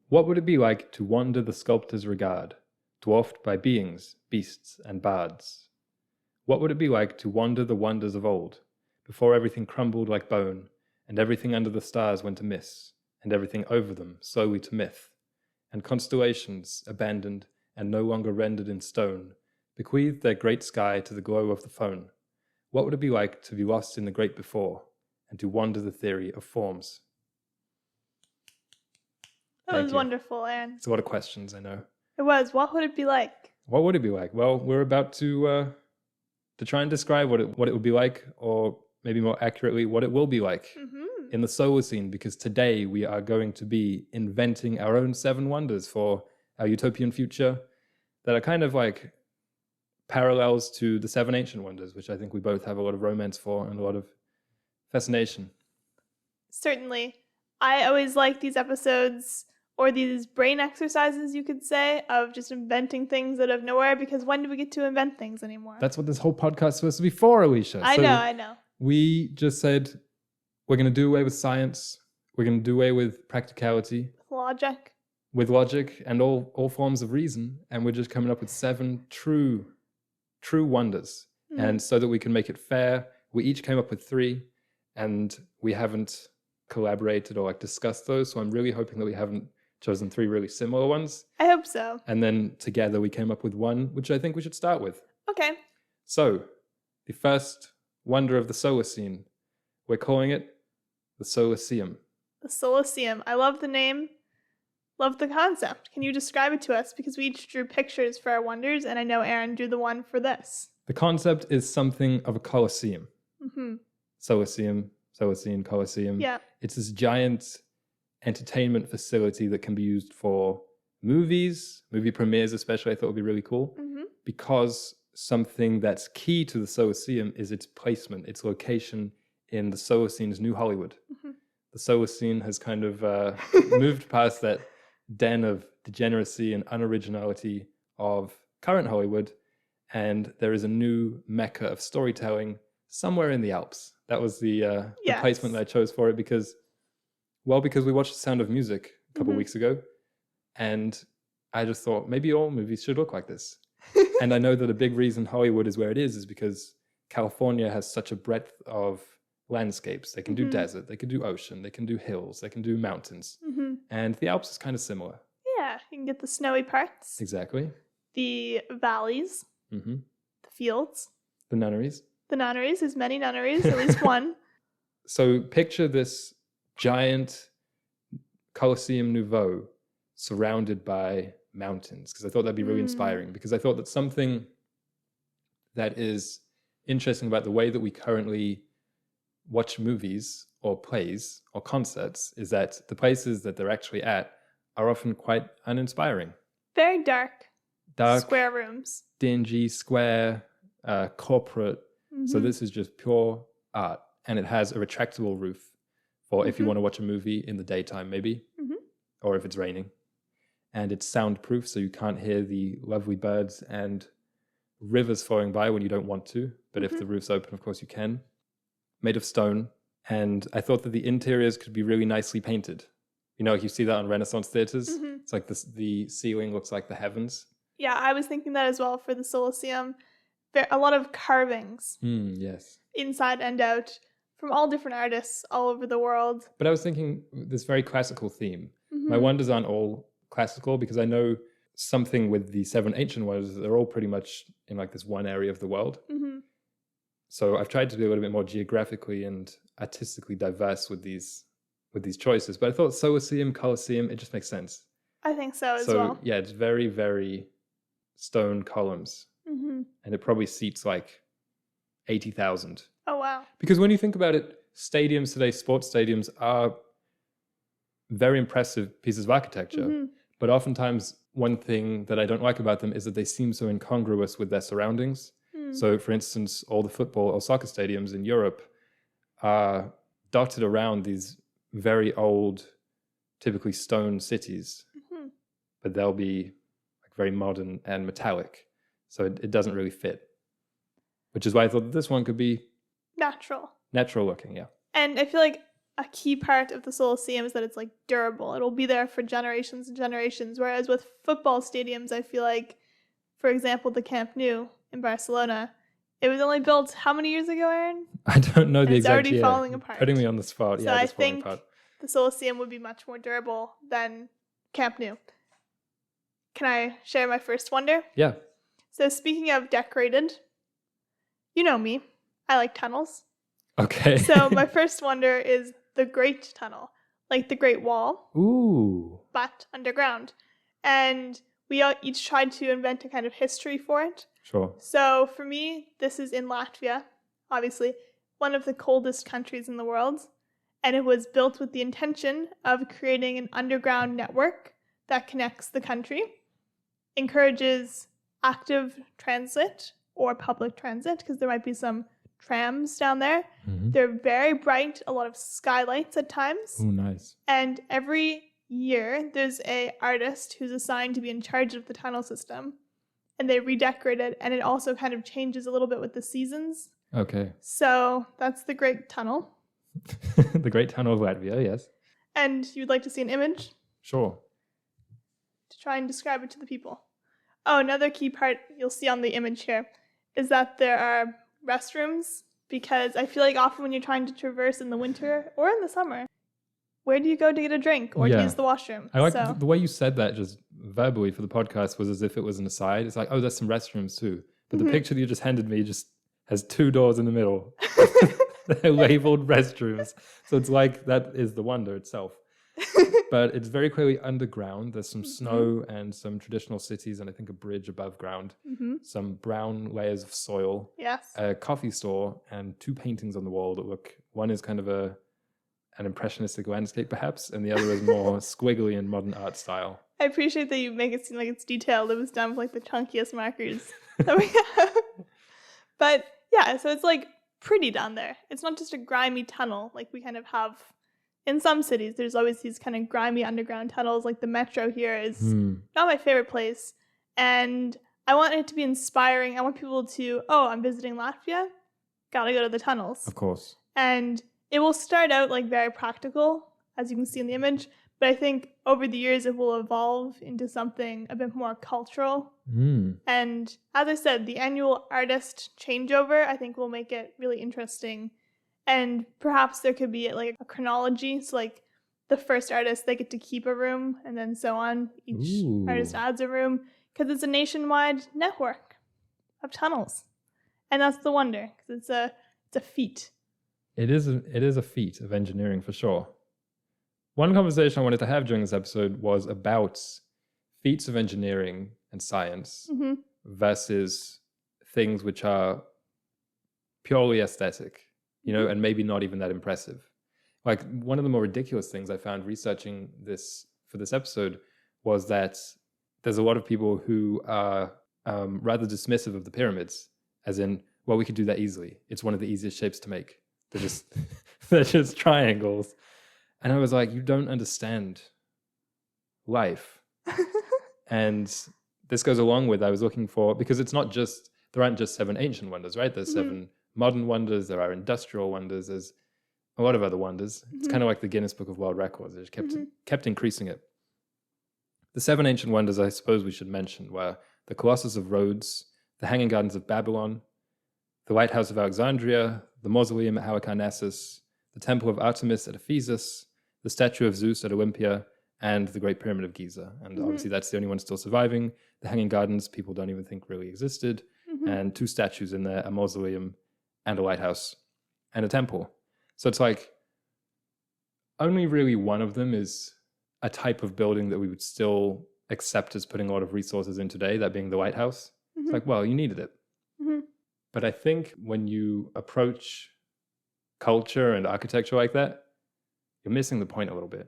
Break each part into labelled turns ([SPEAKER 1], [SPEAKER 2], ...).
[SPEAKER 1] What would it be like to wander the sculptor's regard, dwarfed by beings, beasts, and bards? What would it be like to wander the wonders of old, before everything crumbled like bone, and everything under the stars went amiss, and everything over them slowly to myth, and constellations, abandoned and no longer rendered in stone, bequeathed their great sky to the glow of the phone? What would it be like to be lost in the great before, and to wander the theory of forms?
[SPEAKER 2] That was wonderful, Aaron.
[SPEAKER 1] It's a lot of questions, I know.
[SPEAKER 2] It was. What would it be like?
[SPEAKER 1] What would it be like? Well, we're about to try and describe what it would be like, or maybe more accurately, what it will be like in the Solacene, because today we are going to be inventing our own 7 wonders for our utopian future that are kind of like parallels to the 7 ancient wonders, which I think we both have a lot of romance for and a lot of fascination.
[SPEAKER 2] Certainly. I always like these episodes, or these brain exercises, you could say, of just inventing things out of nowhere, because when do we get to invent things anymore?
[SPEAKER 1] That's what this whole podcast is supposed to be for, Alicia.
[SPEAKER 2] I know.
[SPEAKER 1] We just said we're going to do away with science. We're going to do away with practicality. With logic and all forms of reason. And we're just coming up with 7 true wonders. And so that we can make it fair, we each came up with 3, and we haven't collaborated or like discussed those. So I'm really hoping that we haven't chosen 3 really similar ones.
[SPEAKER 2] I hope so.
[SPEAKER 1] And then together we came up with one, which I think we should start with.
[SPEAKER 2] Okay.
[SPEAKER 1] So, the first wonder of the Solacene, we're calling it the Solaceum.
[SPEAKER 2] The Solaceum. I love the name. Love the concept. Can you describe it to us? Because we each drew pictures for our wonders, and I know Aaron drew the one for this.
[SPEAKER 1] The concept is something of a Colosseum. Solacene, Colosseum.
[SPEAKER 2] Yeah.
[SPEAKER 1] It's this giant entertainment facility that can be used for movies, movie premieres especially, I thought would be really cool. Because something that's key to the Solaceum is its placement, its location in the Solacene's New Hollywood. The Solacene has kind of moved past that den of degeneracy and unoriginality of current Hollywood, and there is a new mecca of storytelling somewhere in the Alps. That was the placement that I chose for it because we watched The Sound of Music a couple of weeks ago, and I just thought maybe all movies should look like this. And I know that a big reason Hollywood is where it is because California has such a breadth of landscapes. They can do desert, they can do ocean, they can do hills, they can do mountains. And the Alps is kind of similar.
[SPEAKER 2] Yeah, you can get the snowy parts.
[SPEAKER 1] Exactly.
[SPEAKER 2] The valleys. The fields.
[SPEAKER 1] The nunneries.
[SPEAKER 2] The nunneries. There's many nunneries, at least one.
[SPEAKER 1] So picture this giant Colosseum Nouveau surrounded by mountains, because I thought that'd be really inspiring, because I thought that something that is interesting about the way that we currently watch movies or plays or concerts is that the places that they're actually at are often quite uninspiring.
[SPEAKER 2] Very dark. Square rooms.
[SPEAKER 1] Dingy, square, corporate. So this is just pure art. And it has a retractable roof for if you want to watch a movie in the daytime, maybe, or if it's raining. And it's soundproof, so you can't hear the lovely birds and rivers flowing by when you don't want to. But if the roof's open, of course you can. Made of stone. And I thought that the interiors could be really nicely painted. You know, like you see that on Renaissance theaters. It's like the ceiling looks like the heavens.
[SPEAKER 2] Yeah, I was thinking that as well for the Solaceum. A lot of carvings.
[SPEAKER 1] Yes.
[SPEAKER 2] Inside and out. From all different artists all over the world.
[SPEAKER 1] But I was thinking this very classical theme. My wonders aren't all classical because I know something with the 7 ancient wonders, they're all pretty much in like this one area of the world. So I've tried to be a little bit more geographically and artistically diverse with these choices. But I thought Solaceum, Colosseum, it just makes sense.
[SPEAKER 2] I think so as well.
[SPEAKER 1] So yeah, it's very, very stone columns. And it probably seats like 80,000.
[SPEAKER 2] Oh, wow.
[SPEAKER 1] Because when you think about it, stadiums today, sports stadiums are very impressive pieces of architecture. But oftentimes, one thing that I don't like about them is that they seem so incongruous with their surroundings. So, for instance, all the football or soccer stadiums in Europe are dotted around these very old, typically stone cities. But they'll be like very modern and metallic. So it doesn't really fit. Which is why I thought that this one could be
[SPEAKER 2] natural
[SPEAKER 1] looking, yeah.
[SPEAKER 2] And I feel like a key part of the Solacene is that it's like durable. It'll be there for generations and generations. Whereas with football stadiums, I feel like, for example, the Camp Nou in Barcelona, it was only built how many years ago, Aaron?
[SPEAKER 1] I don't know the
[SPEAKER 2] It's
[SPEAKER 1] exact
[SPEAKER 2] already
[SPEAKER 1] year.
[SPEAKER 2] falling apart.
[SPEAKER 1] Putting me on the spot.
[SPEAKER 2] So
[SPEAKER 1] Yeah,
[SPEAKER 2] I
[SPEAKER 1] it's falling
[SPEAKER 2] think
[SPEAKER 1] apart.
[SPEAKER 2] the Solacene would be much more durable than Camp Nou. Can I share my first wonder?
[SPEAKER 1] Yeah.
[SPEAKER 2] So speaking of decorated, you know me. I like tunnels.
[SPEAKER 1] Okay.
[SPEAKER 2] So my first wonder is the Great Tunnel, like the Great Wall,
[SPEAKER 1] Ooh.
[SPEAKER 2] but underground. And we each tried to invent a kind of history for it.
[SPEAKER 1] Sure.
[SPEAKER 2] So for me, this is in Latvia, obviously, one of the coldest countries in the world. And it was built with the intention of creating an underground network that connects the country, encourages active transit or public transit, because there might be some trams down there.
[SPEAKER 1] Mm-hmm.
[SPEAKER 2] They're very bright, a lot of skylights at times.
[SPEAKER 1] Ooh, nice.
[SPEAKER 2] And every year, there's an artist who's assigned to be in charge of the tunnel system. And they redecorate it, and it also kind of changes a little bit with the seasons.
[SPEAKER 1] Okay.
[SPEAKER 2] So that's the Great Tunnel.
[SPEAKER 1] The Great Tunnel of Latvia, yes.
[SPEAKER 2] And you'd like to see an image
[SPEAKER 1] Sure.
[SPEAKER 2] to try and describe it to the people. Oh, another key part you'll see on the image here is that there are restrooms, because I feel like often when you're trying to traverse in the winter or in the summer, where do you go to get a drink or to use the washroom?
[SPEAKER 1] I like the way you said that just verbally for the podcast was as if it was an aside. It's like, oh, there's some restrooms too. But the picture that you just handed me just has 2 doors in the middle. They're labeled restrooms. So it's like that is the wonder itself. But it's very clearly underground. There's some snow and some traditional cities and I think a bridge above ground. Some brown layers of soil.
[SPEAKER 2] Yes.
[SPEAKER 1] A coffee store and 2 paintings on the wall that look, one is kind of an impressionistic landscape perhaps, and the other is more squiggly and modern art style.
[SPEAKER 2] I appreciate that you make it seem like it's detailed. It was done with like the chunkiest markers that we have. But yeah, so it's like pretty down there. It's not just a grimy tunnel like we kind of have in some cities. There's always these kind of grimy underground tunnels. Like the metro here is not my favorite place. And I want it to be inspiring. I want people to, oh, I'm visiting Latvia. Gotta go to the tunnels.
[SPEAKER 1] Of course.
[SPEAKER 2] And it will start out like very practical, as you can see in the image. But I think over the years it will evolve into something a bit more cultural. And as I said, the annual artist changeover, I think, will make it really interesting. And perhaps there could be like a chronology. So like the first artist, they get to keep a room and then so on. Each artist adds a room because it's a nationwide network of tunnels. And that's the wonder, because it's a feat.
[SPEAKER 1] It is a feat of engineering for sure. One conversation I wanted to have during this episode was about feats of engineering and science versus things which are purely aesthetic, you know, and maybe not even that impressive. Like one of the more ridiculous things I found researching this for this episode was that there's a lot of people who are rather dismissive of the pyramids, as in, well, we could do that easily. It's one of the easiest shapes to make. They're just triangles. And I was like, you don't understand life. And this goes along with, I was looking for, because it's not just, there aren't just 7 ancient wonders, right? There's 7 modern wonders, there are industrial wonders, there's a lot of other wonders. It's kind of like the Guinness Book of World Records. It just kept increasing it. The 7 ancient wonders I suppose we should mention were the Colossus of Rhodes, the Hanging Gardens of Babylon, the Lighthouse of Alexandria, the Mausoleum at Halicarnassus, the Temple of Artemis at Ephesus, the Statue of Zeus at Olympia, and the Great Pyramid of Giza. And obviously that's the only one still surviving. The Hanging Gardens, people don't even think really existed. And 2 statues in there, a mausoleum and a lighthouse and a temple. So it's like only really one of them is a type of building that we would still accept as putting a lot of resources in today, that being the lighthouse. It's like, well, you needed it. But I think when you approach culture and architecture like that, you're missing the point a little bit.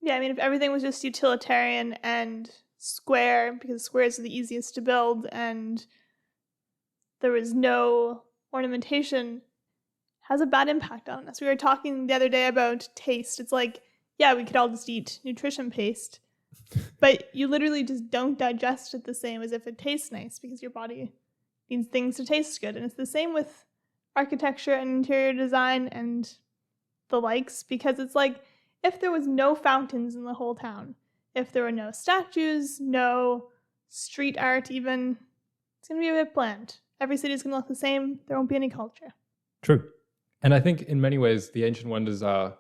[SPEAKER 2] Yeah, I mean, if everything was just utilitarian and square, because squares are the easiest to build, and there was no ornamentation, has a bad impact on us. We were talking the other day about taste. It's like, yeah, we could all just eat nutrition paste, but you literally just don't digest it the same as if it tastes nice, because your body needs things to taste good. And it's the same with architecture and interior design and the likes, because it's like if there was no fountains in the whole town, if there were no statues, no street art even, it's going to be a bit bland. Every city's going to look the same. There won't be any culture.
[SPEAKER 1] True. And I think in many ways, the ancient wonders are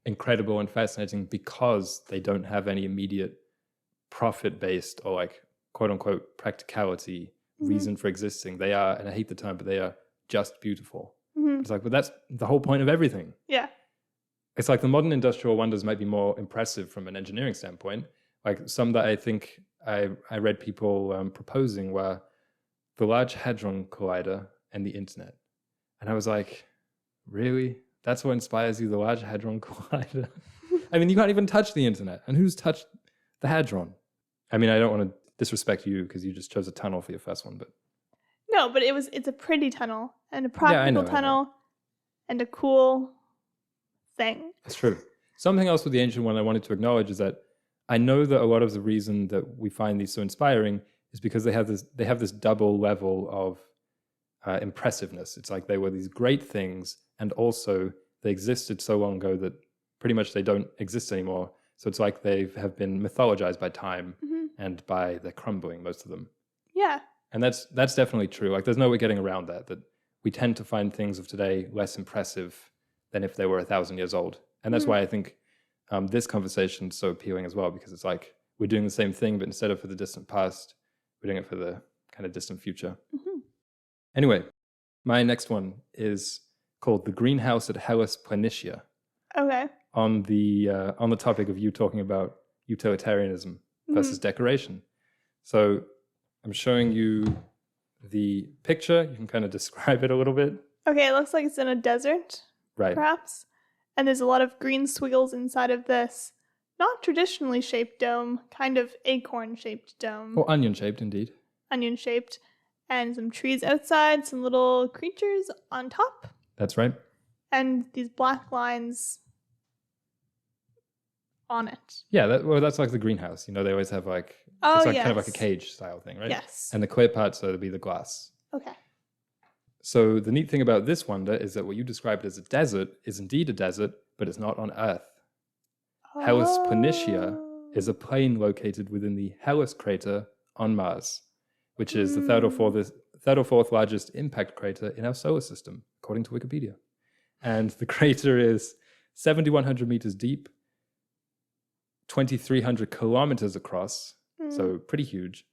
[SPEAKER 1] incredible and fascinating because they don't have any immediate profit-based or like quote-unquote practicality reason for existing. They are, and I hate the term, but they are just beautiful. It's like, but that's the whole point of everything.
[SPEAKER 2] Yeah.
[SPEAKER 1] It's like the modern industrial wonders might be more impressive from an engineering standpoint. Like some that I think I read people proposing were the Large Hadron Collider and the internet. And I was like, really? That's what inspires you, the Large Hadron Collider? I mean, you can't even touch the internet. And who's touched the Hadron? I mean, I don't want to disrespect you because you just chose a tunnel for your first one, but...
[SPEAKER 2] No, but it's a pretty tunnel and a practical tunnel and a cool thing.
[SPEAKER 1] That's true. Something else with the ancient one I wanted to acknowledge is that I know that a lot of the reason that we find these so inspiring is because they have this double level of impressiveness. It's like they were these great things, and also they existed so long ago that pretty much they don't exist anymore. So it's like they have been mythologized by time and by their crumbling, most of them.
[SPEAKER 2] Yeah.
[SPEAKER 1] And that's definitely true. Like there's no way getting around that we tend to find things of today less impressive than if they were 1,000 years old. And that's why I think this conversation is so appealing as well, because it's like we're doing the same thing, but instead of for the distant past, we're doing it for the kind of distant future. Anyway, my next one is called The Greenhouse at Hellas Planitia.
[SPEAKER 2] Okay.
[SPEAKER 1] On the topic of you talking about utilitarianism versus decoration. So I'm showing you the picture. You can kind of describe it a little bit.
[SPEAKER 2] Okay, it looks like it's in a desert,
[SPEAKER 1] right?
[SPEAKER 2] Perhaps. And there's a lot of green squiggles inside of this not traditionally shaped dome, kind of acorn-shaped dome.
[SPEAKER 1] Or onion-shaped, indeed.
[SPEAKER 2] Onion-shaped. And some trees outside, some little creatures on top.
[SPEAKER 1] That's right.
[SPEAKER 2] And these black lines on it.
[SPEAKER 1] Yeah, that's like the greenhouse. You know, they always have like, it's like kind of like a cage style thing, right?
[SPEAKER 2] Yes.
[SPEAKER 1] And the clear parts would be the glass.
[SPEAKER 2] Okay.
[SPEAKER 1] So the neat thing about this wonder is that what you described as a desert is indeed a desert, but it's not on Earth. Hellas Planitia is a plain located within the Hellas crater on Mars, which is the third or fourth largest impact crater in our solar system, according to Wikipedia. And the crater is 7,100 meters deep, 2,300 kilometers across, so pretty huge.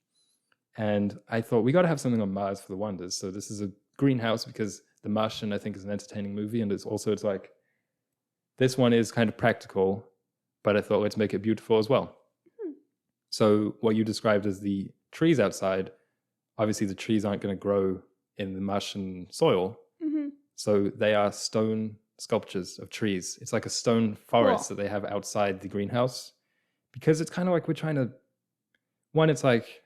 [SPEAKER 1] And I thought, we got to have something on Mars for the wonders. So this is a greenhouse because The Martian, I think, is an entertaining movie. And it's like, this one is kind of practical, but I thought, let's make it beautiful as well. So what you described as the trees outside, obviously the trees aren't going to grow in the Martian soil. So they are stone sculptures of trees. It's like a stone forest that they have outside the greenhouse, because it's kind of like we're trying to, one, it's like,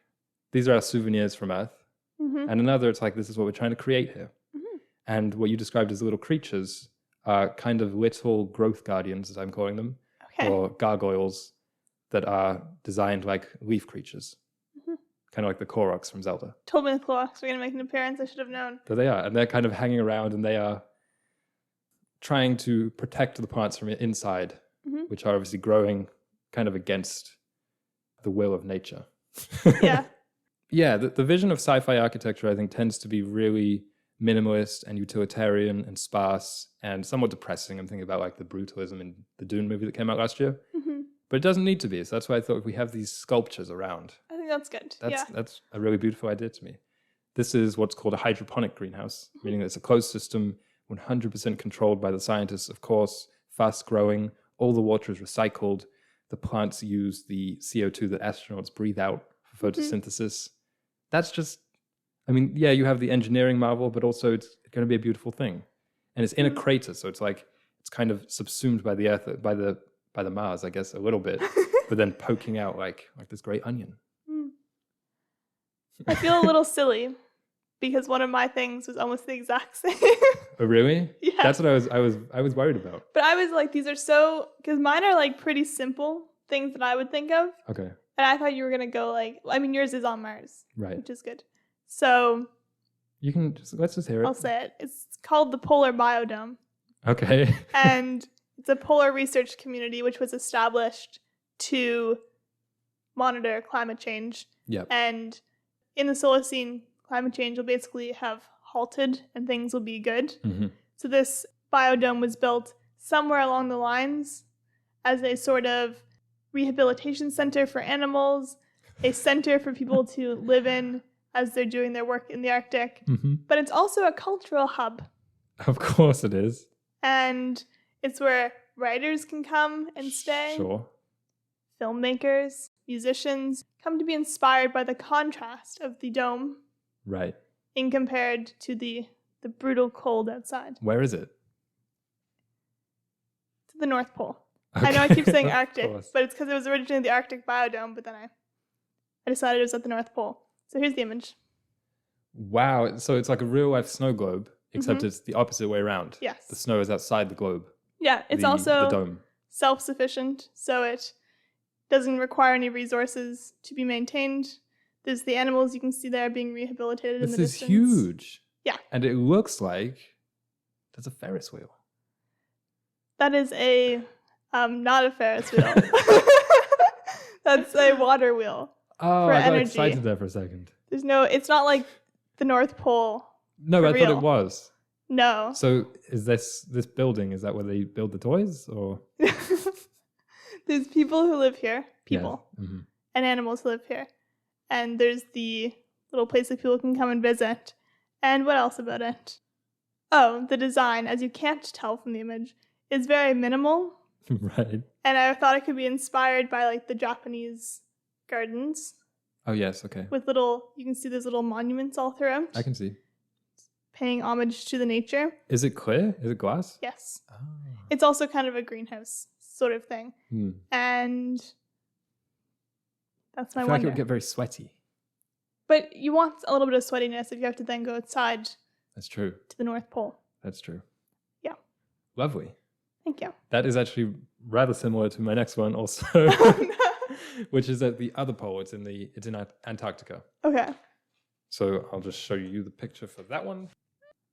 [SPEAKER 1] these are our souvenirs from Earth. And another, it's like, this is what we're trying to create here. And what you described as little creatures are kind of little growth guardians, as I'm calling them, or gargoyles that are designed like leaf creatures. Kind of like the Koroks from Zelda.
[SPEAKER 2] Told me the Koroks were going to make an appearance. I should have known.
[SPEAKER 1] There they are. And they're kind of hanging around, and they are trying to protect the plants from inside, which are obviously growing kind of against the will of nature.
[SPEAKER 2] Yeah.
[SPEAKER 1] Yeah, the vision of sci-fi architecture, I think, tends to be really minimalist and utilitarian and sparse and somewhat depressing. I'm thinking about like the brutalism in the Dune movie that came out last year. But it doesn't need to be. So that's why I thought if we have these sculptures around.
[SPEAKER 2] I think that's good.
[SPEAKER 1] That's a really beautiful idea to me. This is what's called a hydroponic greenhouse, meaning that it's a closed system, 100% controlled by the scientists, of course, fast growing, all the water is recycled, the plants use the CO2 that astronauts breathe out for photosynthesis. That's just, I mean, yeah, you have the engineering marvel, but also it's going to be a beautiful thing. And it's in a crater, so it's like, it's kind of subsumed by the Earth, by the Mars, I guess, a little bit, but then poking out like this great onion.
[SPEAKER 2] I feel a little silly because one of my things was almost the exact same.
[SPEAKER 1] Oh, really?
[SPEAKER 2] Yeah.
[SPEAKER 1] That's what I was worried about.
[SPEAKER 2] But I was like, these are so, because mine are like pretty simple things that I would think of.
[SPEAKER 1] Okay.
[SPEAKER 2] And I thought you were going to go like, I mean, yours is on Mars.
[SPEAKER 1] Right.
[SPEAKER 2] Which is good. So.
[SPEAKER 1] Let's just hear it.
[SPEAKER 2] I'll say it. It's called the Polar Biodome.
[SPEAKER 1] Okay.
[SPEAKER 2] And it's a polar research community which was established to monitor climate change.
[SPEAKER 1] Yep.
[SPEAKER 2] And in the Solacene, climate change will basically have halted and things will be good.
[SPEAKER 1] Mm-hmm.
[SPEAKER 2] So this biodome was built somewhere along the lines as a sort of rehabilitation center for animals, a center for people to live in as they're doing their work in the Arctic.
[SPEAKER 1] Mm-hmm.
[SPEAKER 2] But it's also a cultural hub.
[SPEAKER 1] Of course it is.
[SPEAKER 2] And it's where writers can come and stay.
[SPEAKER 1] Sure.
[SPEAKER 2] Filmmakers, musicians come to be inspired by the contrast of the dome
[SPEAKER 1] Right.
[SPEAKER 2] in compared to the brutal cold outside.
[SPEAKER 1] Where is it?
[SPEAKER 2] To the North Pole.
[SPEAKER 1] Okay.
[SPEAKER 2] I know I keep saying
[SPEAKER 1] Of
[SPEAKER 2] Arctic,
[SPEAKER 1] course.
[SPEAKER 2] but it's because it was originally the Arctic biodome, but then I decided it was at the North Pole. So here's the image.
[SPEAKER 1] Wow. So it's like a real life snow globe, except it's the opposite way around.
[SPEAKER 2] Yes.
[SPEAKER 1] The snow is outside the globe.
[SPEAKER 2] Yeah, it's
[SPEAKER 1] the
[SPEAKER 2] also
[SPEAKER 1] dome.
[SPEAKER 2] self-sufficient, so it doesn't require any resources to be maintained. There's the animals you can see there being rehabilitated in the
[SPEAKER 1] This is
[SPEAKER 2] distance.
[SPEAKER 1] huge.
[SPEAKER 2] Yeah.
[SPEAKER 1] And it looks like there's a Ferris wheel.
[SPEAKER 2] That is not a Ferris wheel. That's a water wheel.
[SPEAKER 1] Oh,
[SPEAKER 2] For
[SPEAKER 1] I got
[SPEAKER 2] energy.
[SPEAKER 1] excited there for a second.
[SPEAKER 2] It's not like the North Pole.
[SPEAKER 1] No,
[SPEAKER 2] For
[SPEAKER 1] I thought
[SPEAKER 2] real.
[SPEAKER 1] it was.
[SPEAKER 2] No.
[SPEAKER 1] So is this building, is that where they build the toys or?
[SPEAKER 2] There's people who live here, people,
[SPEAKER 1] Yeah. Mm-hmm.
[SPEAKER 2] and animals who live here. And there's the little place that people can come and visit. And what else about it? Oh, the design, as you can't tell from the image, is very minimal.
[SPEAKER 1] Right.
[SPEAKER 2] And I thought it could be inspired by like the Japanese gardens
[SPEAKER 1] Oh, yes. Okay.
[SPEAKER 2] with you can see there's little monuments all throughout,
[SPEAKER 1] I can see.
[SPEAKER 2] paying homage to the nature.
[SPEAKER 1] Is it clear? Is it glass?
[SPEAKER 2] Yes.
[SPEAKER 1] Oh.
[SPEAKER 2] It's also kind of a greenhouse sort of thing.
[SPEAKER 1] Hmm.
[SPEAKER 2] And that's my
[SPEAKER 1] I feel like it
[SPEAKER 2] wonder.
[SPEAKER 1] would get very sweaty.
[SPEAKER 2] But you want a little bit of sweatiness if you have to then go outside
[SPEAKER 1] That's true.
[SPEAKER 2] to the North Pole.
[SPEAKER 1] That's true.
[SPEAKER 2] Yeah.
[SPEAKER 1] Lovely.
[SPEAKER 2] Thank you.
[SPEAKER 1] That is actually rather similar to my next one also, which is at the other pole. It's in Antarctica.
[SPEAKER 2] Okay.
[SPEAKER 1] So I'll just show you the picture for that one.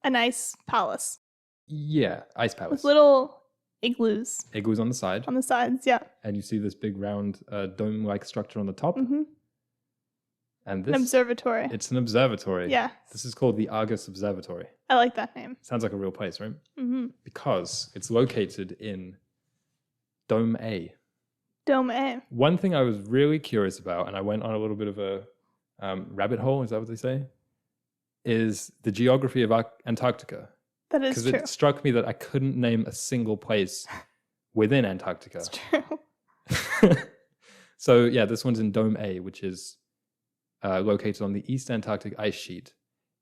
[SPEAKER 2] A nice palace
[SPEAKER 1] Yeah, ice palace.
[SPEAKER 2] with little igloos
[SPEAKER 1] Igloos on the side,
[SPEAKER 2] on the sides. Yeah.
[SPEAKER 1] and you see this big round dome-like structure on the top.
[SPEAKER 2] Mm-hmm.
[SPEAKER 1] And
[SPEAKER 2] An
[SPEAKER 1] this,
[SPEAKER 2] observatory.
[SPEAKER 1] it's an observatory.
[SPEAKER 2] Yeah.
[SPEAKER 1] This is called the Argus Observatory.
[SPEAKER 2] I like that name.
[SPEAKER 1] Sounds like a real place, right?
[SPEAKER 2] Mm-hmm.
[SPEAKER 1] Because it's located in Dome A.
[SPEAKER 2] Dome A.
[SPEAKER 1] One thing I was really curious about, and I went on a little bit of a rabbit hole, is that what they say? Is the geography of Antarctica.
[SPEAKER 2] That is
[SPEAKER 1] Because
[SPEAKER 2] true.
[SPEAKER 1] it struck me that I couldn't name a single place within Antarctica.
[SPEAKER 2] It's true.
[SPEAKER 1] So yeah, this one's in Dome A, which is located on the East Antarctic ice sheet.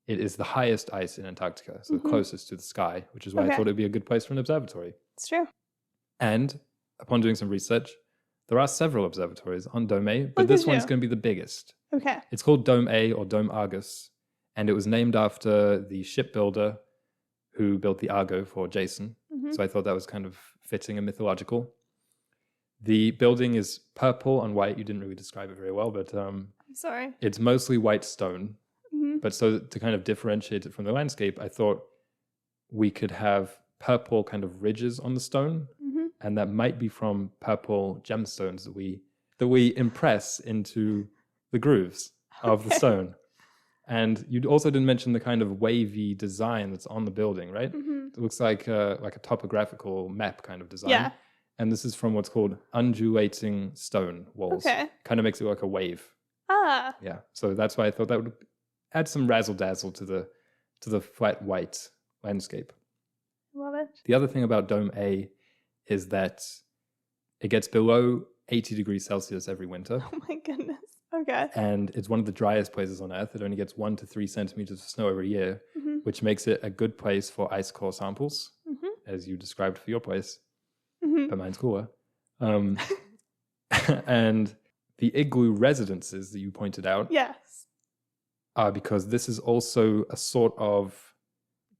[SPEAKER 1] It is the highest ice in Antarctica, so the closest to the sky, which is why I
[SPEAKER 2] Okay.
[SPEAKER 1] thought it'd be a good place for an observatory.
[SPEAKER 2] It's true.
[SPEAKER 1] And upon doing some research, there are several observatories on Dome A, but
[SPEAKER 2] Look
[SPEAKER 1] this
[SPEAKER 2] at
[SPEAKER 1] one's
[SPEAKER 2] you.
[SPEAKER 1] going to be the biggest.
[SPEAKER 2] Okay.
[SPEAKER 1] It's called Dome A or Dome Argus, and it was named after the shipbuilder who built the Argo for Jason.
[SPEAKER 2] Mm-hmm.
[SPEAKER 1] So I thought that was kind of fitting and mythological. The building is purple and white. You didn't really describe it very well, but
[SPEAKER 2] I'm sorry.
[SPEAKER 1] it's mostly white stone.
[SPEAKER 2] Mm-hmm.
[SPEAKER 1] But so to kind of differentiate it from the landscape, I thought we could have purple kind of ridges on the stone,
[SPEAKER 2] Mm-hmm.
[SPEAKER 1] and that might be from purple gemstones that we impress into the grooves of the
[SPEAKER 2] Okay.
[SPEAKER 1] stone. And you also didn't mention the kind of wavy design that's on the building, right?
[SPEAKER 2] Mm-hmm.
[SPEAKER 1] It looks like a topographical map kind of design.
[SPEAKER 2] Yeah.
[SPEAKER 1] And this is from what's called undulating stone walls.
[SPEAKER 2] Okay.
[SPEAKER 1] Kind of makes it like a wave.
[SPEAKER 2] Ah.
[SPEAKER 1] Yeah. So that's why I thought that would add some razzle dazzle to the flat white landscape.
[SPEAKER 2] Love it.
[SPEAKER 1] The other thing about Dome A is that it gets below 80 degrees Celsius every winter.
[SPEAKER 2] Oh my goodness. Okay.
[SPEAKER 1] And it's one of the driest places on Earth. It only gets 1 to 3 centimeters of snow every year,
[SPEAKER 2] Mm-hmm.
[SPEAKER 1] which makes it a good place for ice core samples,
[SPEAKER 2] Mm-hmm.
[SPEAKER 1] as you described for your place,
[SPEAKER 2] Mm-hmm.
[SPEAKER 1] but mine's cooler. And the igloo residences that you pointed out
[SPEAKER 2] Yes.
[SPEAKER 1] are because this is also a sort of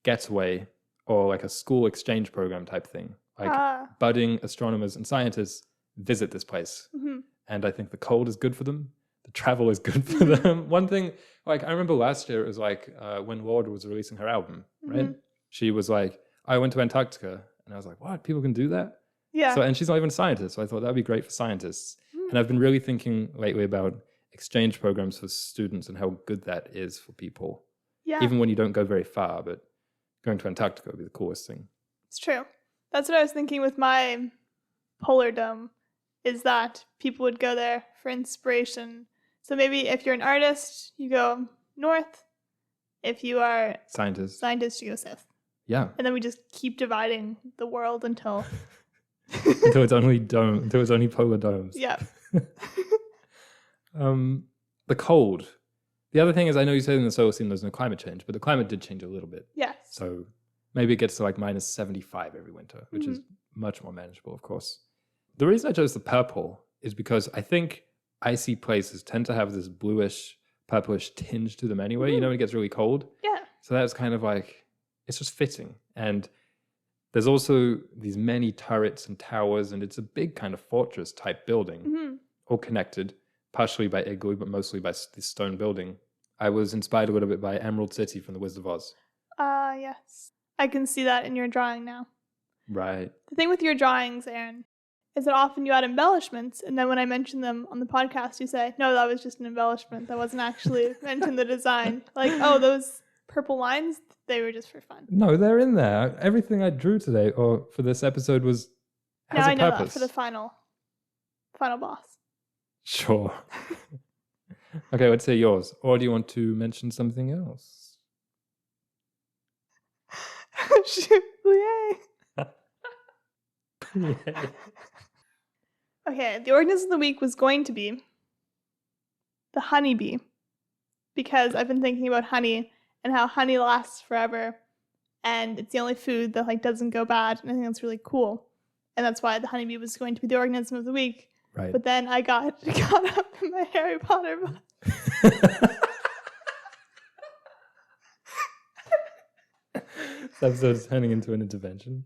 [SPEAKER 1] getaway or like a school exchange program type thing. Like budding astronomers and scientists visit this place.
[SPEAKER 2] Mm-hmm.
[SPEAKER 1] And I think the cold is good for them. The travel is good for them. One thing, like I remember last year, it was like when Lorde was releasing her album, right?
[SPEAKER 2] Mhm.
[SPEAKER 1] She was like, I went to Antarctica And I was like, what? People can do that?
[SPEAKER 2] Yeah.
[SPEAKER 1] So, and she's not even a scientist. So I thought that'd be great for scientists. And I've been really thinking lately about exchange programs for students and how good that is for people.
[SPEAKER 2] Yeah.
[SPEAKER 1] Even when you don't go very far, but going to Antarctica would be the coolest thing.
[SPEAKER 2] It's true. That's what I was thinking with my polar dome, is that people would go there for inspiration. So maybe if you're an artist, you go north. If you are
[SPEAKER 1] scientist,
[SPEAKER 2] you go south.
[SPEAKER 1] Yeah.
[SPEAKER 2] And then we just keep dividing the world until
[SPEAKER 1] until it's only polar domes.
[SPEAKER 2] Yeah.
[SPEAKER 1] The cold. The other thing is, I know you said in the Solacene there's no climate change, but the climate did change a little bit.
[SPEAKER 2] Yes.
[SPEAKER 1] So maybe it gets to like minus 75 every winter, which is much more manageable, of course. The reason I chose the purple is because I think icy places tend to have this bluish, purplish tinge to them anyway. You know, when it gets really cold.
[SPEAKER 2] Yeah.
[SPEAKER 1] So that's kind of like, it's just fitting. And there's also these many turrets and towers, and it's a big kind of fortress type building, all connected, partially by igloo, but mostly by this stone building. I was inspired a little bit by Emerald City from The Wizard of Oz.
[SPEAKER 2] Yes. I can see that in your drawing now.
[SPEAKER 1] Right.
[SPEAKER 2] The thing with your drawings, Aaron, is that often you add embellishments, and then when I mention them on the podcast, you say, no, that was just an embellishment. That wasn't actually meant in the design. Like, oh, those purple lines, they were just for fun.
[SPEAKER 1] No, they're in there. Everything I drew today or for this episode has a purpose.
[SPEAKER 2] I know that for the final boss.
[SPEAKER 1] Sure. Okay, let's say yours. Or do you want to mention something else?
[SPEAKER 2] Yay.
[SPEAKER 1] Yay.
[SPEAKER 2] Okay, the organism of the week was going to be the honeybee, because I've been thinking about honey and how honey lasts forever, and it's the only food that like doesn't go bad, and I think that's really cool. And that's why the honeybee was going to be the organism of the week.
[SPEAKER 1] Right.
[SPEAKER 2] But then I got caught up in my Harry Potter book.
[SPEAKER 1] This episode is turning into an intervention.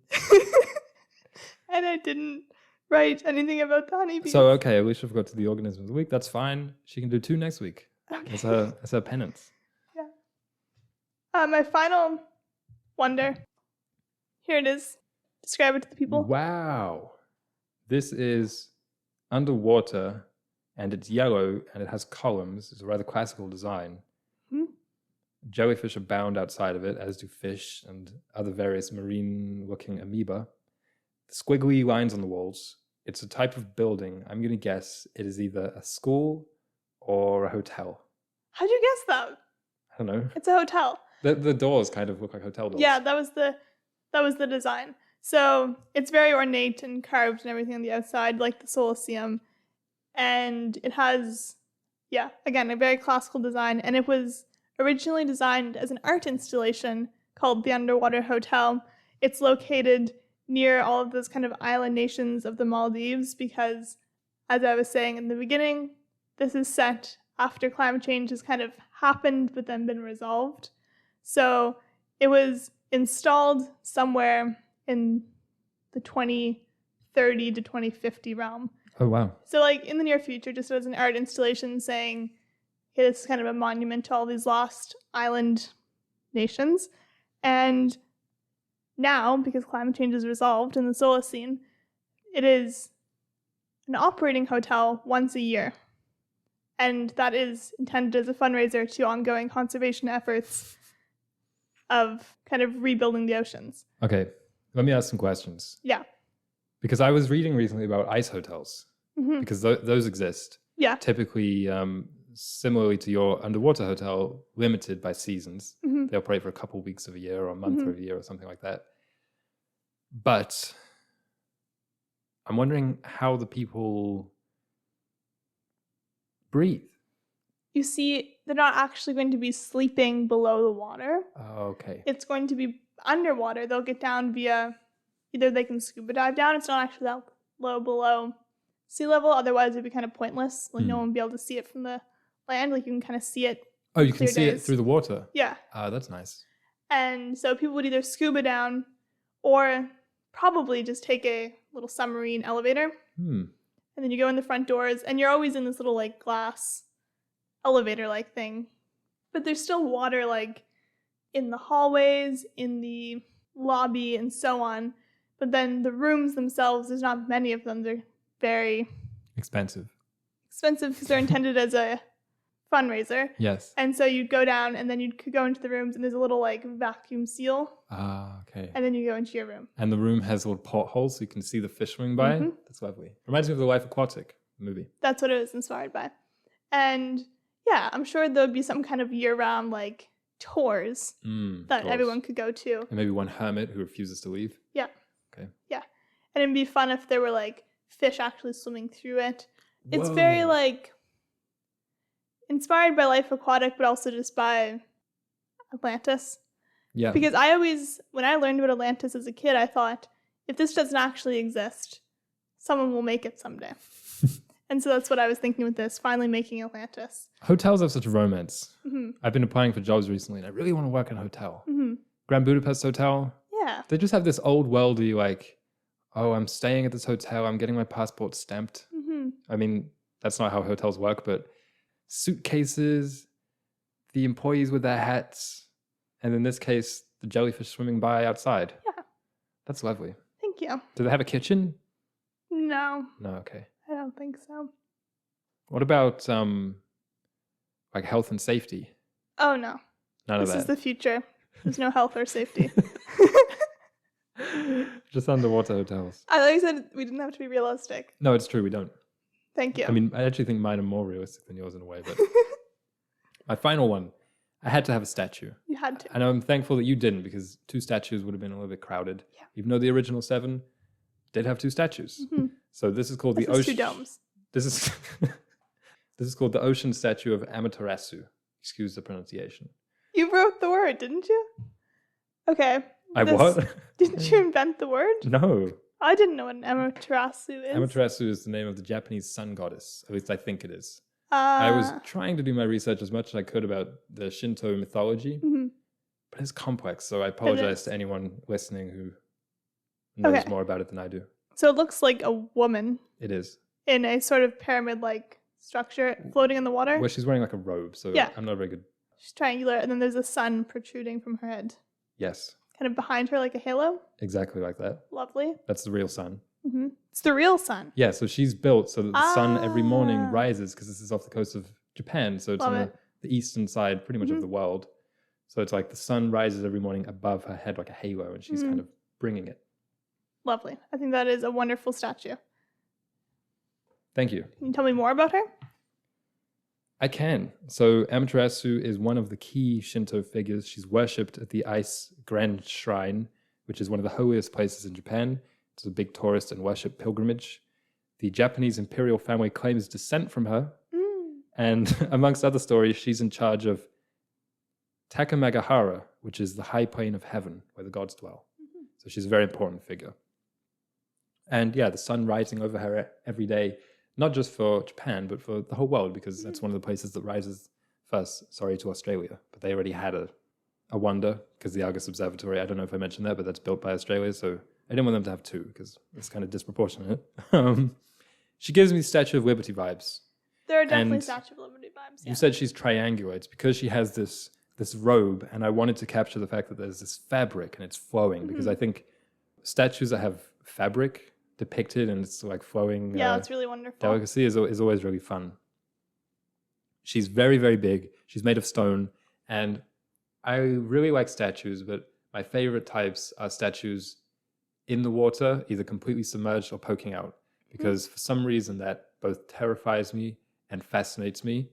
[SPEAKER 2] And I didn't write anything about the honeybee.
[SPEAKER 1] So, okay, Alicia forgot to the organism of the week. That's fine. She can do 2 next week.
[SPEAKER 2] Okay.
[SPEAKER 1] That's her penance.
[SPEAKER 2] Yeah. My final wonder. Here it is. Describe it to the people.
[SPEAKER 1] Wow. This is underwater, and it's yellow, and it has columns. It's a rather classical design. Jellyfish abound outside of it, as do fish and other various marine-looking amoeba. The squiggly lines on the walls. It's a type of building. I'm going to guess it is either a school or a hotel.
[SPEAKER 2] How'd you guess that?
[SPEAKER 1] I don't know.
[SPEAKER 2] It's a hotel.
[SPEAKER 1] The doors kind of look like hotel doors.
[SPEAKER 2] Yeah, that was the design. So it's very ornate and carved and everything on the outside, like the Solacene. And it has, again, a very classical design. And it was originally designed as an art installation called the Underwater Hotel. It's located near all of those kind of island nations of the Maldives because, as I was saying in the beginning, this is set after climate change has kind of happened but then been resolved. So it was installed somewhere in the 2030 to 2050 realm.
[SPEAKER 1] Oh, wow.
[SPEAKER 2] So like in the near future, just as an art installation saying, okay, this is kind of a monument to all these lost island nations. And now, because climate change is resolved in the Solacene, it is an operating hotel once a year. And that is intended as a fundraiser to ongoing conservation efforts of kind of rebuilding the oceans.
[SPEAKER 1] Okay, let me ask some questions.
[SPEAKER 2] Yeah.
[SPEAKER 1] Because I was reading recently about ice hotels, because those exist.
[SPEAKER 2] Yeah.
[SPEAKER 1] Typically, similarly to your underwater hotel, limited by seasons. They operate for a couple weeks of a year or a month of a year or something like that. But I'm wondering how the people breathe.
[SPEAKER 2] You see, they're not actually going to be sleeping below the water.
[SPEAKER 1] Oh, okay.
[SPEAKER 2] It's going to be underwater. They'll get down via, either they can scuba dive down. It's not actually that low below sea level. Otherwise, it'd be kind of pointless. Like no one would be able to see it from the land. Like you can kind of see it.
[SPEAKER 1] Oh, you can see it through the water?
[SPEAKER 2] Yeah.
[SPEAKER 1] That's nice.
[SPEAKER 2] And so people would either scuba down or probably just take a little submarine elevator. And then you go in the front doors and you're always in this little like glass elevator-like thing. But there's still water like in the hallways, in the lobby, and so on. But then the rooms themselves, there's not many of them. They're very
[SPEAKER 1] expensive
[SPEAKER 2] because they're intended as a fundraiser.
[SPEAKER 1] Yes.
[SPEAKER 2] And so you'd go down and then you could go into the rooms and there's a little like vacuum seal.
[SPEAKER 1] Ah, okay.
[SPEAKER 2] And then you go into your room.
[SPEAKER 1] And the room has little portholes so you can see the fish swimming by.
[SPEAKER 2] Mm-hmm.
[SPEAKER 1] That's lovely. Reminds me of the Life Aquatic movie.
[SPEAKER 2] That's what it was inspired by. And yeah, I'm sure there would be some kind of year-round like tours that everyone could go to.
[SPEAKER 1] And maybe one hermit who refuses to leave.
[SPEAKER 2] Yeah.
[SPEAKER 1] Okay.
[SPEAKER 2] Yeah. And it'd be fun if there were like fish actually swimming through it.
[SPEAKER 1] Whoa.
[SPEAKER 2] It's very like inspired by Life Aquatic, but also just by Atlantis.
[SPEAKER 1] Yeah.
[SPEAKER 2] Because when I learned about Atlantis as a kid, I thought, if this doesn't actually exist, someone will make it someday. And so that's what I was thinking with this, finally making Atlantis.
[SPEAKER 1] Hotels have such romance.
[SPEAKER 2] Mm-hmm.
[SPEAKER 1] I've been applying for jobs recently, and I really want to work in a hotel.
[SPEAKER 2] Mm-hmm.
[SPEAKER 1] Grand Budapest Hotel.
[SPEAKER 2] Yeah.
[SPEAKER 1] They just have this old worldy, like, oh, I'm staying at this hotel, I'm getting my passport stamped.
[SPEAKER 2] Mm-hmm.
[SPEAKER 1] I mean, that's not how hotels work, but suitcases, the employees with their hats, and in this case, the jellyfish swimming by outside.
[SPEAKER 2] Yeah.
[SPEAKER 1] That's lovely.
[SPEAKER 2] Thank you.
[SPEAKER 1] Do they have a kitchen?
[SPEAKER 2] No.
[SPEAKER 1] No, okay.
[SPEAKER 2] I don't think so.
[SPEAKER 1] What about like health and safety?
[SPEAKER 2] Oh, no.
[SPEAKER 1] None of
[SPEAKER 2] This
[SPEAKER 1] that.
[SPEAKER 2] is the future. There's no health or safety.
[SPEAKER 1] Just underwater hotels.
[SPEAKER 2] I thought you said we didn't have to be realistic.
[SPEAKER 1] No, it's true, we don't.
[SPEAKER 2] Thank you.
[SPEAKER 1] I mean, I actually think mine are more realistic than yours in a way, but my final one, I had to have a statue.
[SPEAKER 2] You had to.
[SPEAKER 1] And I'm thankful that you didn't, because 2 statues would have been a little bit crowded.
[SPEAKER 2] Yeah.
[SPEAKER 1] Even though the original 7 did have 2 statues.
[SPEAKER 2] Mm-hmm.
[SPEAKER 1] So this is called
[SPEAKER 2] This
[SPEAKER 1] the
[SPEAKER 2] is
[SPEAKER 1] ocean.
[SPEAKER 2] 2 domes.
[SPEAKER 1] This is this is called the ocean statue of Amaterasu. Excuse the pronunciation.
[SPEAKER 2] You wrote the word, didn't you? Okay.
[SPEAKER 1] What?
[SPEAKER 2] Didn't you invent the word?
[SPEAKER 1] No.
[SPEAKER 2] I didn't know what an Amaterasu is.
[SPEAKER 1] Amaterasu is the name of the Japanese sun goddess. At least I think it is. I was trying to do my research as much as I could about the Shinto mythology, but it's complex, so I apologize to anyone listening who knows more about it than I do.
[SPEAKER 2] So it looks like a woman.
[SPEAKER 1] It is.
[SPEAKER 2] In a sort of pyramid-like structure floating in the water.
[SPEAKER 1] Well, she's wearing like a robe, so I'm not very good.
[SPEAKER 2] She's triangular, and then there's a sun protruding from her head.
[SPEAKER 1] Yes.
[SPEAKER 2] Kind of behind her like a halo.
[SPEAKER 1] Exactly like that.
[SPEAKER 2] Lovely.
[SPEAKER 1] That's the real sun.
[SPEAKER 2] Mm-hmm. It's the real sun.
[SPEAKER 1] Yeah, so she's built so that the sun every morning rises, because this is off the coast of Japan, so it's on the eastern side pretty much of the world. So it's like the sun rises every morning above her head like a halo, and she's kind of bringing it.
[SPEAKER 2] Lovely. I think that is a wonderful statue.
[SPEAKER 1] Thank you.
[SPEAKER 2] Can you tell me more about her?
[SPEAKER 1] I can. So Amaterasu is one of the key Shinto figures. She's worshipped at the Ice Grand Shrine, which is one of the holiest places in Japan. It's a big tourist and worship pilgrimage. The Japanese imperial family claims descent from her. And amongst other stories, she's in charge of Takamagahara, which is the high plane of heaven where the gods dwell. So she's a very important figure. And yeah, the sun rising over her every day, not just for Japan, but for the whole world, because that's one of the places that rises first, to Australia. But they already had a wonder, because the Argus Observatory, I don't know if I mentioned that, but that's built by Australia, so I didn't want them to have 2, because it's kind of disproportionate. She gives me Statue of Liberty vibes.
[SPEAKER 2] There are definitely Statue of Liberty vibes.
[SPEAKER 1] You said she's triangular. It's because she has this robe, and I wanted to capture the fact that there's this fabric and it's flowing, because I think statues that have fabric depicted and it's like flowing
[SPEAKER 2] it's really wonderful.
[SPEAKER 1] delicacy is always really fun. She's very, very big. She's made of stone, and I really like statues, but my favorite types are statues in the water, either completely submerged or poking out, because for some reason that both terrifies me and fascinates me.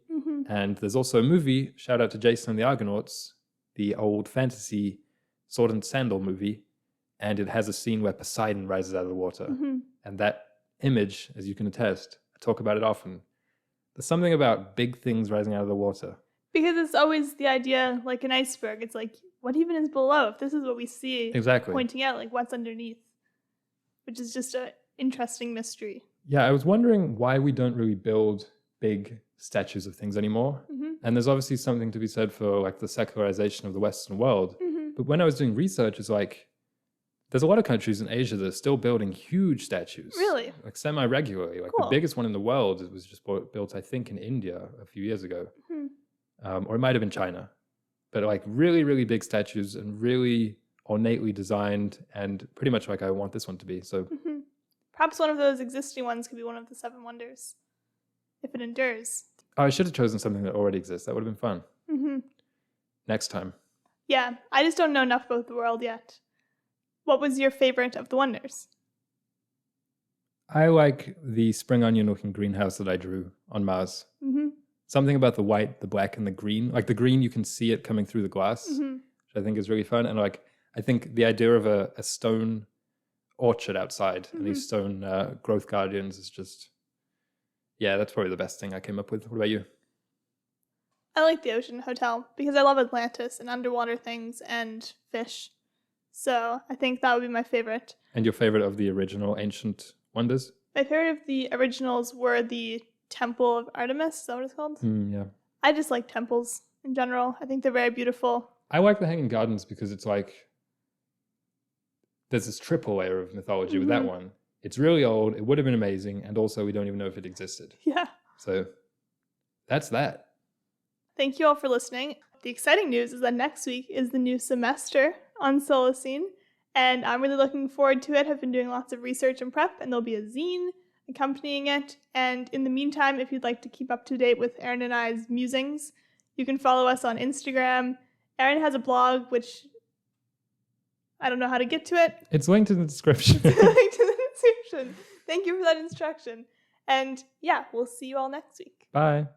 [SPEAKER 1] And there's also a movie, shout out to Jason and the Argonauts, the old fantasy sword and sandal movie, and it has a scene where Poseidon rises out of the water. And that image, as you can attest, I talk about it often. There's something about big things rising out of the water.
[SPEAKER 2] Because it's always the idea, like an iceberg. It's like, what even is below? If this is what we see pointing out, like what's underneath, which is just an interesting mystery. Yeah,
[SPEAKER 1] I was wondering why we don't really build big statues of things anymore. And there's obviously something to be said for like the secularization of the Western world. But when I was doing research, it's like, there's a lot of countries in Asia that are still building huge statues.
[SPEAKER 2] Really?
[SPEAKER 1] Like semi-regularly. Like the biggest one in the world was just built, I think, in India a few years ago. Or it might have been China. But like really, really big statues and really ornately designed and pretty much like I want this one to be. So
[SPEAKER 2] perhaps one of those existing ones could be one of the 7 wonders, if it endures.
[SPEAKER 1] Oh, I should have chosen something that already exists. That would have been fun. Next time.
[SPEAKER 2] Yeah, I just don't know enough about the world yet. What was your favorite of the wonders?
[SPEAKER 1] I like the spring onion looking greenhouse that I drew on Mars. Something about the white, the black, and the green. Like the green, you can see it coming through the glass, which I think is really fun. And like, I think the idea of a stone orchard outside and these stone growth guardians is just, yeah, that's probably the best thing I came up with. What about you?
[SPEAKER 2] I like the Ocean Hotel because I love Atlantis and underwater things and fish. So I think that would be my favorite.
[SPEAKER 1] And your favorite of the original ancient wonders?
[SPEAKER 2] My favorite of the originals were the Temple of Artemis. Is that what it's called?
[SPEAKER 1] Yeah.
[SPEAKER 2] I just like temples in general. I think they're very beautiful.
[SPEAKER 1] I like the Hanging Gardens because it's like, there's this triple layer of mythology with that one. It's really old. It would have been amazing. And also we don't even know if it existed.
[SPEAKER 2] Yeah.
[SPEAKER 1] So that's that.
[SPEAKER 2] Thank you all for listening. The exciting news is that next week is the new semester on Solacene, and I'm really looking forward to it. I've been doing lots of research and prep, and there'll be a zine accompanying it. And in the meantime, if you'd like to keep up to date with Erin and I's musings, you can follow us on Instagram. Erin has a blog, which I don't know how to get to it.
[SPEAKER 1] It's linked in the description.
[SPEAKER 2] It's linked in the description. Thank you for that instruction. And yeah, we'll see you all next week.
[SPEAKER 1] Bye.